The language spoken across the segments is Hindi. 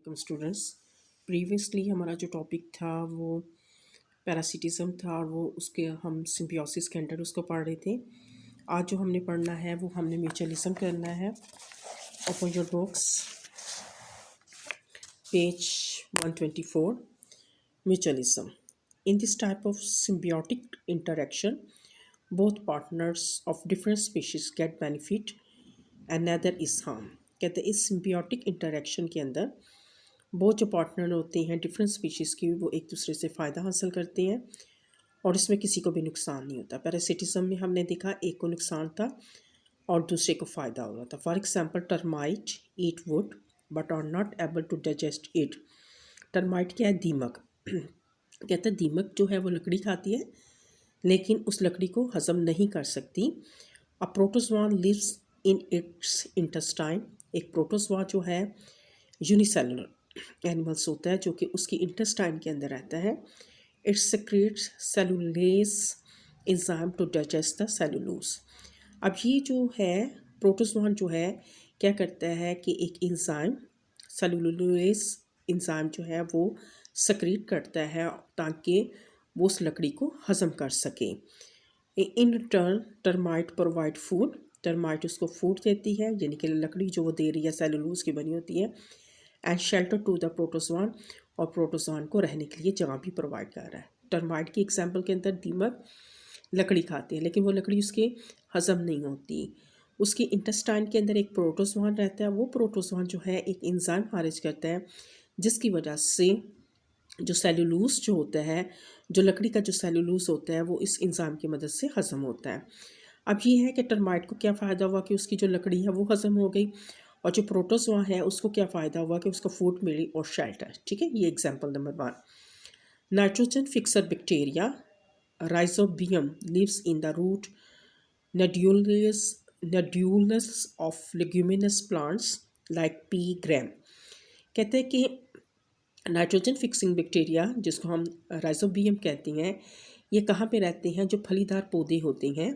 Welcome students. प्रीवियसली हमारा जो टॉपिक था वो पैरासिटिज्म था और वो उसके हम सिम्बियोसिस के अंडर उसको पढ़ रहे थे। आज जो हमने पढ़ना है वो हमने म्यूचुअलिज्म करना है। Open your books, page 124। Mutualism in this type of symbiotic interaction both partners of different species get benefit and neither is harm। कहते हैं इस सिम्बियोटिक इंटरेक्शन के अंदर बहुत जो पार्टनर होते हैं डिफरेंट स्पीशीज़ की वो एक दूसरे से फ़ायदा हासिल करते हैं और इसमें किसी को भी नुकसान नहीं होता। पैरासिटिज्म में हमने देखा एक को नुकसान था और दूसरे को फ़ायदा हो रहा था। For example termite eat wood but are not able to digest it. Termite क्या है? दीमक। कहते हैं दीमक जो है वो लकड़ी खाती है लेकिन उस लकड़ी को हज़म नहीं कर सकती। A protozoa lives in its intestine. एक प्रोटोजोआ जो है यूनिसेलुलर एनिमल्स होता है जो कि उसकी इंटेस्टाइन के अंदर रहता है। It secretes cellulase enzyme to digest the cellulose. अब ये जो है प्रोटोजोआ जो है क्या करता है कि एक एंजाइम सेलुलोज एंजाइम जो है वो सक्रीट करता है ताकि वो उस लकड़ी को हज़म कर सके। In return termite provide food. Termite उसको फूड देती है यानी कि लकड़ी जो वो दे रही है सेलुलोज की बनी होती है। And shelter to the protozoan, और प्रोटोजोआन को रहने के लिए जगह भी प्रोवाइड कर रहा है। टर्माइट की एग्जाम्पल के अंदर दीमक लकड़ी खाते हैं लेकिन वो लकड़ी उसके हज़म नहीं होती। उसके इंटेस्टाइन के अंदर एक प्रोटोजोआन रहता है। वो प्रोटोजोआन जो है एक एंजाइम खारिज करता है जिसकी वजह से जो सेलुलोज जो होता है, जो लकड़ी का जो सेलुलोज होता है वो इस एंजाइम की मदद से हज़म होता है। अब ये है कि टर्माइट को क्या फ़ायदा हुआ कि उसकी जो लकड़ी है वो हज़म हो गई और जो प्रोटोजोआ है उसको क्या फ़ायदा हुआ कि उसको फूड मिली और शेल्टर। ठीक है, ये example number 1। Nitrogen fixer bacteria rhizobium lives in the root nodules of leguminous plants like pea gram. कहते हैं कि नाइट्रोजन फिक्सिंग बैक्टीरिया जिसको हम राइजोबियम कहते हैं ये कहाँ पे रहते हैं? जो फलीदार पौधे होते हैं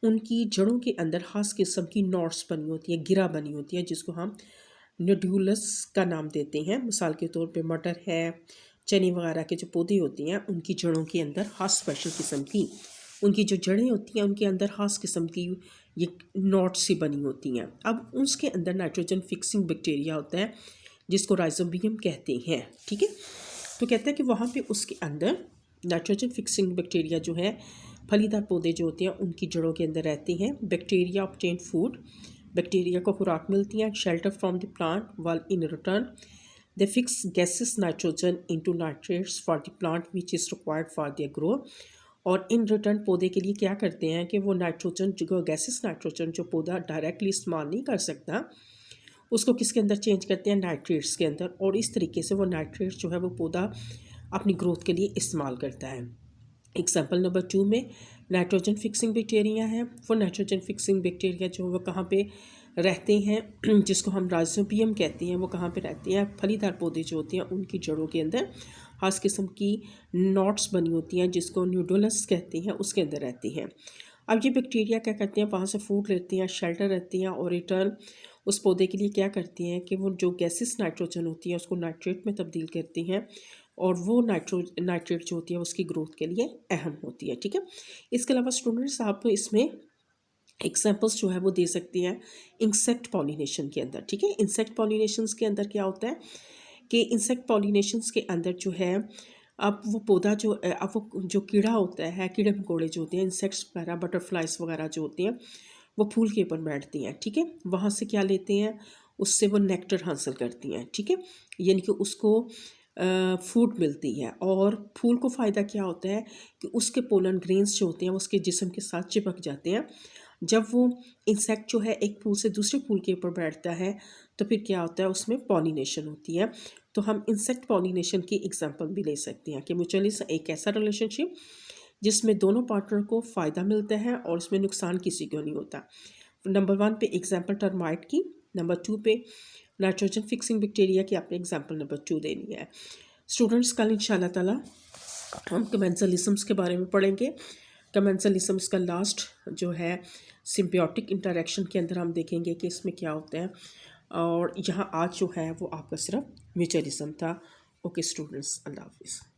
उनकी जड़ों के अंदर खास किस्म की नॉट्स बनी होती है, गिरा बनी होती है जिसको हम नोड्यूलस का नाम देते हैं। मिसाल के तौर पे मटर है, चने वगैरह के जो पौधे होते हैं उनकी जड़ों के अंदर खास स्पेशल किस्म की उनकी जो जड़ें होती हैं उनके अंदर खास किस्म की ये नॉट्स सी बनी होती हैं। अब उसके अंदर नाइट्रोजन फिक्सिंग बैक्टीरिया होता है जिसको राइजोबियम कहते हैं। ठीक है, तो कहते हैं कि वहाँ पे उसके अंदर नाइट्रोजन फिक्सिंग बैक्टीरिया जो है फलीदार पौधे जो होते हैं उनकी जड़ों के अंदर रहते हैं। बैक्टीरिया ऑब्टेन फूड, बैक्टीरिया को खुराक मिलती है। शेल्टर फ्रॉम द प्लांट वाल in return they fix gases nitrogen into nitrates for the plant which is required for their growth. और इन रिटर्न पौधे के लिए क्या करते हैं कि वो नाइट्रोजन जो गैसेस नाइट्रोजन जो पौधा डायरेक्टली इस्तेमाल नहीं कर सकता उसको किसके अंदर चेंज करते हैं? नाइट्रेट्स के अंदर। और इस तरीके से वो नाइट्रेट्स जो है वो पौधा अपनी ग्रोथ के लिए इस्तेमाल करता है। एग्जाम्पल नंबर 2 में नाइट्रोजन फिक्सिंग बैक्टीरिया है। वो नाइट्रोजन फिक्सिंग बैक्टीरिया जो वो कहाँ पे रहते हैं जिसको हम राइजोबियम कहते हैं, वो कहाँ पे रहते हैं? फलीदार पौधे जो होते हैं उनकी जड़ों के अंदर खास किस्म की नॉट्स बनी होती हैं जिसको न्यूडोलस कहते हैं, उसके अंदर रहती हैं। अब ये बैक्टीरिया क्या करते हैं? वहाँ से फूड लेते हैं, शेल्टर रहती हैं और रिटर्न उस पौधे के लिए क्या करती हैं कि वो जो गैसेस नाइट्रोजन होती है उसको नाइट्रेट में तब्दील करती हैं और वो नाइट्रेट जो होती है उसकी ग्रोथ के लिए अहम होती है। ठीक है, इसके अलावा स्टूडेंट्स आप इसमें एग्जाम्पल्स जो है वो दे सकती हैं इंसेक्ट पॉलिनेशन के अंदर। ठीक है, इंसेक्ट पॉलिनेशंस के अंदर क्या होता है कि इंसेक्ट पॉलिनेशंस के अंदर जो है अब वो पौधा जो अब वो जो कीड़ा होता है, कीड़े मकोड़े जो होते हैं, इंसेक्ट्स वगैरह, बटरफ्लाइज वगैरह जो होती हैं वो फूल के ऊपर बैठती हैं। ठीक है, वहाँ से क्या लेते हैं? उससे वो नेक्टर हासिल करती हैं। ठीक है, यानी कि उसको फूड मिलती है। और फूल को फ़ायदा क्या होता है कि उसके पोलन ग्रेन्स जो होते हैं वो उसके जिस्म के साथ चिपक जाते हैं। जब वो इंसेक्ट जो है एक फूल से दूसरे फूल के ऊपर बैठता है तो फिर क्या होता है? उसमें पॉलिनेशन होती है। तो हम इंसेक्ट पॉलिनेशन की एग्जांपल भी ले सकते हैं कि म्यूचुअलिज्म एक ऐसा रिलेशनशिप जिसमें दोनों पार्टनर को फ़ायदा मिलता है और इसमें नुकसान किसी को नहीं होता। नंबर 1 पे एग्जांपल टर्माइट की, नंबर 2 पे नाइट्रोजन फिक्सिंग बैक्टीरिया की आपने एग्जांपल नंबर 2 देनी है। स्टूडेंट्स कल इंशाल्लाह ताला हम कमेंसलिज्म्स के बारे में पढ़ेंगे। कमेंसलिज्म्स का लास्ट जो है सिम्बियोटिक इंटरेक्शन के अंदर हम देखेंगे कि इसमें क्या होता है। और यहाँ आज जो है वो आपका सिर्फ म्यूचुअलिज्म था। ओके स्टूडेंट्स, अल्लाह हाफिज़।